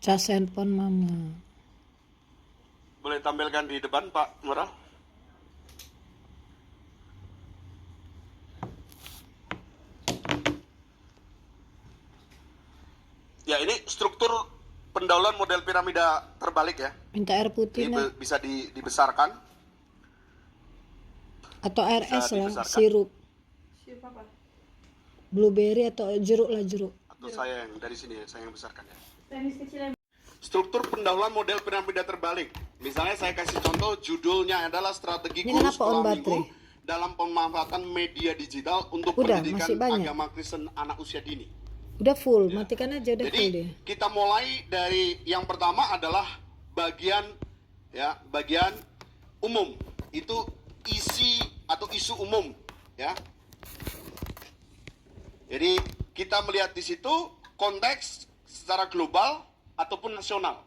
Cas handphone mama. Boleh tampilkan di depan, Pak Moral? Ya, ini struktur pendahuluan model piramida terbalik ya. Minta air putih Ini nak. bisa dibesarkan. Atau air Bisa es lah, dibesarkan. sirup. Siapa apa? Blueberry atau jeruk lah, jeruk. Atau saya yang dari sini ya, saya yang besarkan ya. Tenis kecil yang Struktur pendahuluan model piramida terbalik. Misalnya saya kasih contoh, judulnya adalah strategi Ini guru kenapa sekolah on minggu baterai? dalam pemanfaatan media digital untuk Udah, pendidikan masih banyak. agama Kristen anak usia dini. Udah full, matikan aja udah full Jadi dia. kita mulai dari yang pertama adalah bagian umum. Itu isi atau isu umum ya. Jadi kita melihat di situ konteks secara global ataupun nasional.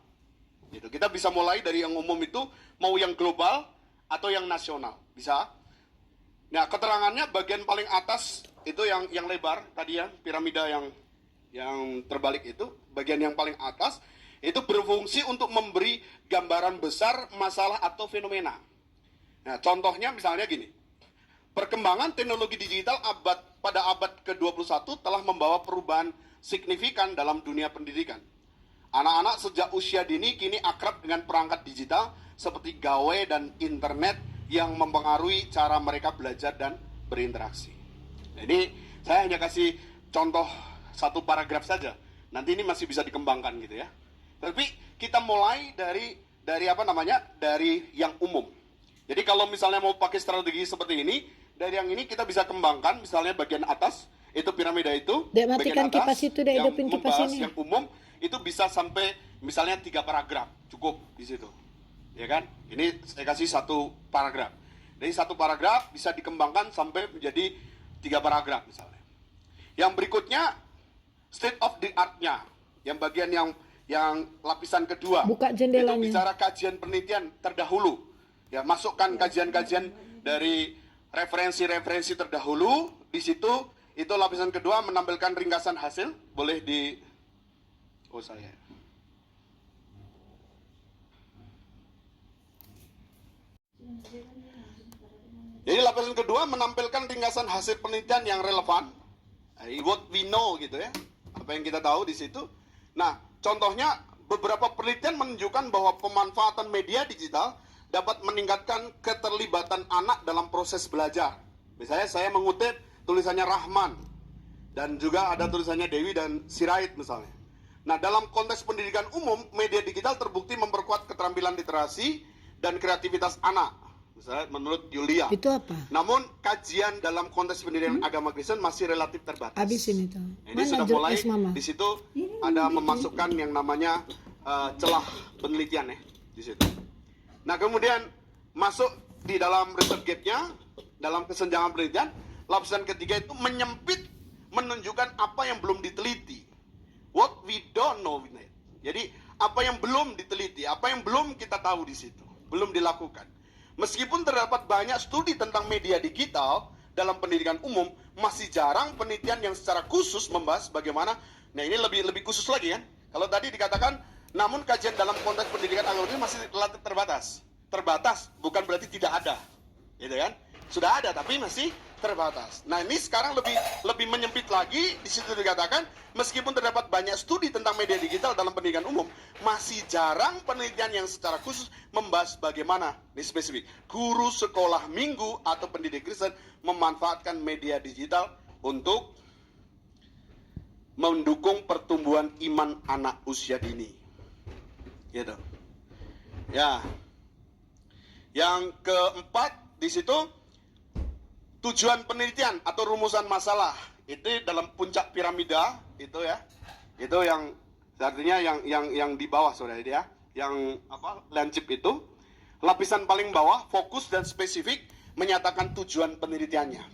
Gitu. Kita bisa mulai dari yang umum itu, mau yang global atau yang nasional, bisa. Nah, keterangannya bagian paling atas itu yang lebar tadi ya, piramida yang terbalik itu, bagian yang paling atas itu berfungsi untuk memberi gambaran besar masalah atau fenomena. Nah, contohnya misalnya gini. Perkembangan teknologi digital pada abad ke-21 telah membawa perubahan signifikan dalam dunia pendidikan. Anak-anak sejak usia dini kini akrab dengan perangkat digital seperti gawai dan internet yang mempengaruhi cara mereka belajar dan berinteraksi. Jadi saya hanya kasih contoh satu paragraf saja. Nanti ini masih bisa dikembangkan gitu ya. Tapi kita mulai dari yang umum. Jadi kalau misalnya mau pakai strategi seperti ini, dari yang ini kita bisa kembangkan, misalnya bagian atas itu piramida itu, Dek, matikan bagian atas kipas itu, Dek, yang hidupin kipas membahas ini. yang umum itu bisa sampai misalnya 3 paragraf, cukup di situ, ya kan? Ini saya kasih 1 paragraf. Dari 1 paragraf bisa dikembangkan sampai menjadi 3 paragraf misalnya. Yang berikutnya state of the art-nya, yang bagian yang lapisan kedua. Buka jendelanya. Itu bicara kajian penelitian terdahulu. Ya, masukkan kajian-kajian dari referensi-referensi terdahulu di situ. Itu lapisan kedua menampilkan ringkasan hasil. Boleh di saya. Jadi lapisan kedua menampilkan ringkasan hasil penelitian yang relevan. What we know gitu ya. Apa yang kita tahu di situ. Nah, contohnya beberapa penelitian menunjukkan bahwa pemanfaatan media digital dapat meningkatkan keterlibatan anak dalam proses belajar. Misalnya saya mengutip tulisannya Rahman dan juga ada tulisannya Dewi dan Sirait misalnya. Nah, dalam konteks pendidikan umum, media digital terbukti memperkuat keterampilan literasi dan kreativitas anak. Misalnya menurut Yulia. Itu apa? Namun kajian dalam konteks pendidikan agama Kristen masih relatif terbatas. Habisin itu. Ini sudah jeruk mulai es, Mama? di situ ada memasukkan yang namanya celah penelitian ya di situ. Nah, kemudian masuk di dalam research gate-nya, dalam kesenjangan penelitian, lapisan ketiga itu menyempit, menunjukkan apa yang belum diteliti. What we don't know. Jadi apa yang belum diteliti, apa yang belum kita tahu di situ, belum dilakukan. Meskipun terdapat banyak studi tentang media digital dalam pendidikan umum, masih jarang penelitian yang secara khusus membahas bagaimana. Nah, ini lebih khusus lagi kan. Kalau tadi dikatakan, namun kajian dalam konteks pendidikan agama ini masih relatif terbatas. Terbatas bukan berarti tidak ada, gitu kan? Sudah ada tapi masih terbatas. Nah, ini sekarang lebih menyempit lagi. Di situ dikatakan, meskipun terdapat banyak studi tentang media digital dalam pendidikan umum, masih jarang penelitian yang secara khusus membahas bagaimana, ini spesifik, guru sekolah minggu atau pendidik Kristen memanfaatkan media digital untuk mendukung pertumbuhan iman anak usia dini. Gitu. Ya. Yang keempat di situ tujuan penelitian atau rumusan masalah itu dalam puncak piramida itu ya, itu yang artinya yang di bawah saudara ya, yang lancip itu lapisan paling bawah fokus dan spesifik menyatakan tujuan penelitiannya.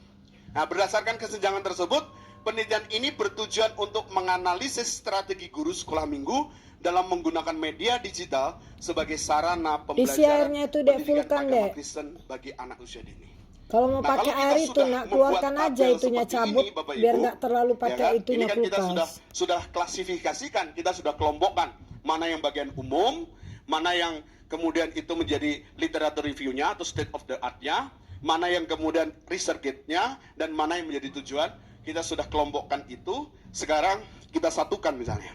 Nah, berdasarkan kesenjangan tersebut, penelitian ini bertujuan untuk menganalisis strategi guru sekolah minggu dalam menggunakan media digital sebagai sarana Isi pembelajaran airnya itu, Dek, pendidikan fullkan, agama Dek. Kristen bagi anak usia dini. Kalau mau Nah, pakai kalau kita air itu sudah nak membuat keluarkan aja tabel itunya, seperti cabut ini, Bapak biar Ibu, nggak terlalu ya pakai kan? itunya Ini kan kita kulkas. sudah klasifikasikan, kita sudah kelompokkan mana yang bagian umum, mana yang kemudian itu menjadi literature review-nya atau state of the art-nya, mana yang kemudian research-nya, dan mana yang menjadi tujuan. Kita sudah kelompokkan itu, sekarang kita satukan misalnya.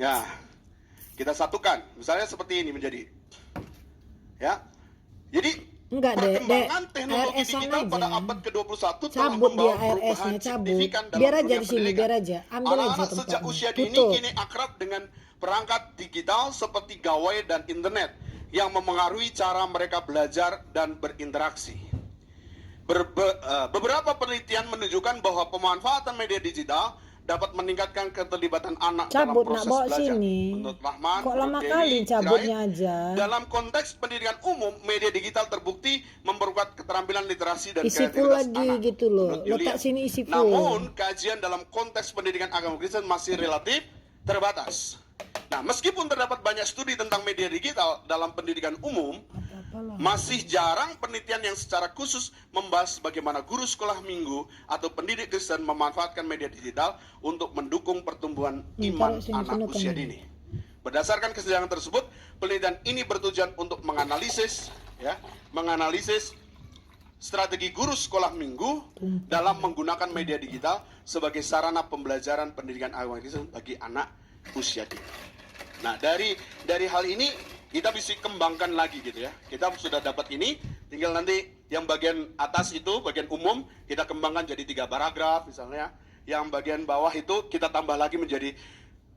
Ya, kita satukan, misalnya seperti ini menjadi. Ya, jadi Enggak deh, perkembangan teknologi ARS-an digital aja. pada abad ke-21 telah Cabut dia membawa ARS-nya, perubahan cabut. signifikan dalam Biar aja dunia di sini, pendidikan. biar aja. Ambil aja Anak-anak sejak tempatnya. usia dini Tutup. kini akrab dengan perangkat digital seperti gawai dan internet yang memengaruhi cara mereka belajar dan berinteraksi. Beberapa penelitian menunjukkan bahwa pemanfaatan media digital dapat meningkatkan keterlibatan anak Cabut, dalam nak proses bawa belajar. sini. Menurut Rahman, Kok menurut lama Denny, kali cabutnya Sirait, aja? dalam konteks pendidikan umum, media digital terbukti memperkuat keterampilan literasi dan Isi full kreativitas lagi anak. gitu loh. Menurut Letak Julian. sini isi full. Namun, kajian dalam konteks pendidikan agama Kristen masih relatif terbatas. Nah, meskipun terdapat banyak studi tentang media digital dalam pendidikan umum, Apa-apalah. masih jarang penelitian yang secara khusus membahas bagaimana guru sekolah minggu atau pendidik Kristen memanfaatkan media digital untuk mendukung pertumbuhan iman taruh sini, anak penuhkan usia ini. dini. Berdasarkan kesenjangan tersebut, penelitian ini bertujuan untuk menganalisis strategi guru sekolah minggu dalam menggunakan media digital sebagai sarana pembelajaran pendidikan agama Kristen bagi anak usia dini. Nah, dari hal ini kita bisa kembangkan lagi gitu ya. Kita sudah dapat ini, tinggal nanti yang bagian atas itu, bagian umum, kita kembangkan jadi 3 paragraf misalnya. Yang bagian bawah itu kita tambah lagi menjadi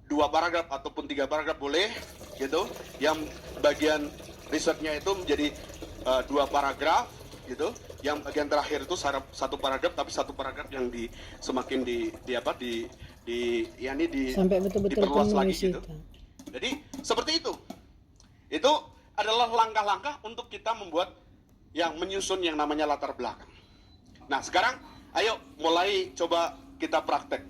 2 paragraf ataupun 3 paragraf boleh gitu. Yang bagian risetnya itu menjadi 2 paragraf gitu. Yang bagian terakhir itu 1 paragraf, tapi 1 paragraf yang semakin Sampai betul-betul diperluas penuh lagi isi gitu. itu. Jadi seperti itu. Itu adalah langkah-langkah untuk kita membuat yang menyusun yang namanya latar belakang. Nah, sekarang ayo mulai coba kita praktek.